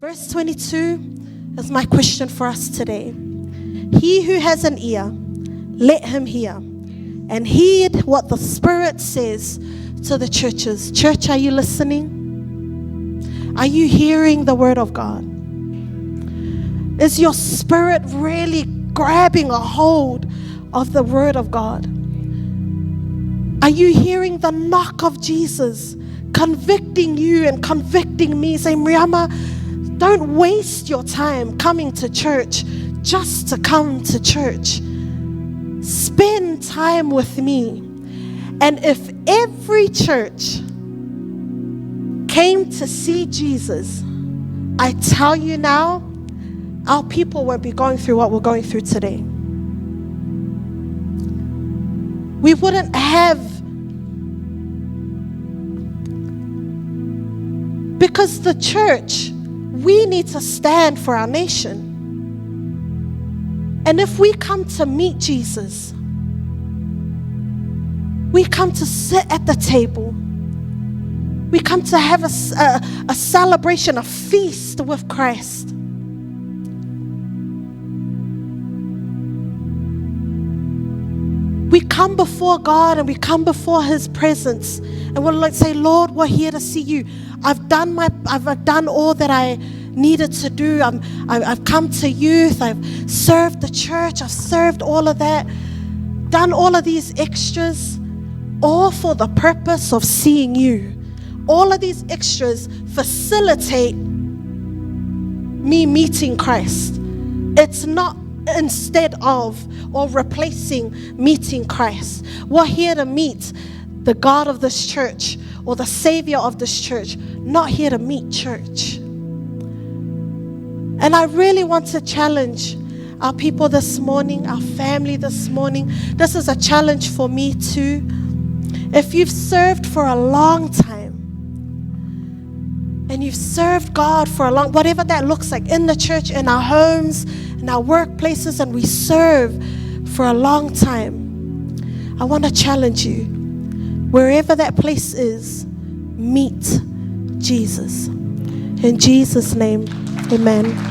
Verse 22 is my question for us today. He who has an ear, let him hear, and heed what the Spirit says to the churches. Church, are you listening? Are you hearing the word of God? Is your spirit really grabbing a hold of the word of God? Are you hearing the knock of Jesus convicting you and convicting me, saying, Miriama, don't waste your time coming to church just to come to church. Spend time with me. And if every church came to see Jesus, I tell you now, our people won't be going through what we're going through today. We wouldn't have, because the church, we need to stand for our nation. And if we come to meet Jesus, we come to sit at the table. We come to have a celebration, a feast with Christ. We come before God and we come before His presence, and we'll like say, Lord, we're here to see you. I've done all that I needed to do. I've come to youth. I've served the church. I've served all of that. Done all of these extras, all for the purpose of seeing you. All of these extras facilitate me meeting Christ. It's not instead of or replacing meeting Christ. We're here to meet the God of this church or the Savior of this church, not here to meet church. And I really want to challenge our people this morning, our family this morning. This is a challenge for me too. If you've served for a long time, and you've served God for a long, whatever that looks like, in the church, in our homes, in our workplaces, and we serve for a long time, I want to challenge you, wherever that place is, meet Jesus. In Jesus' name, amen.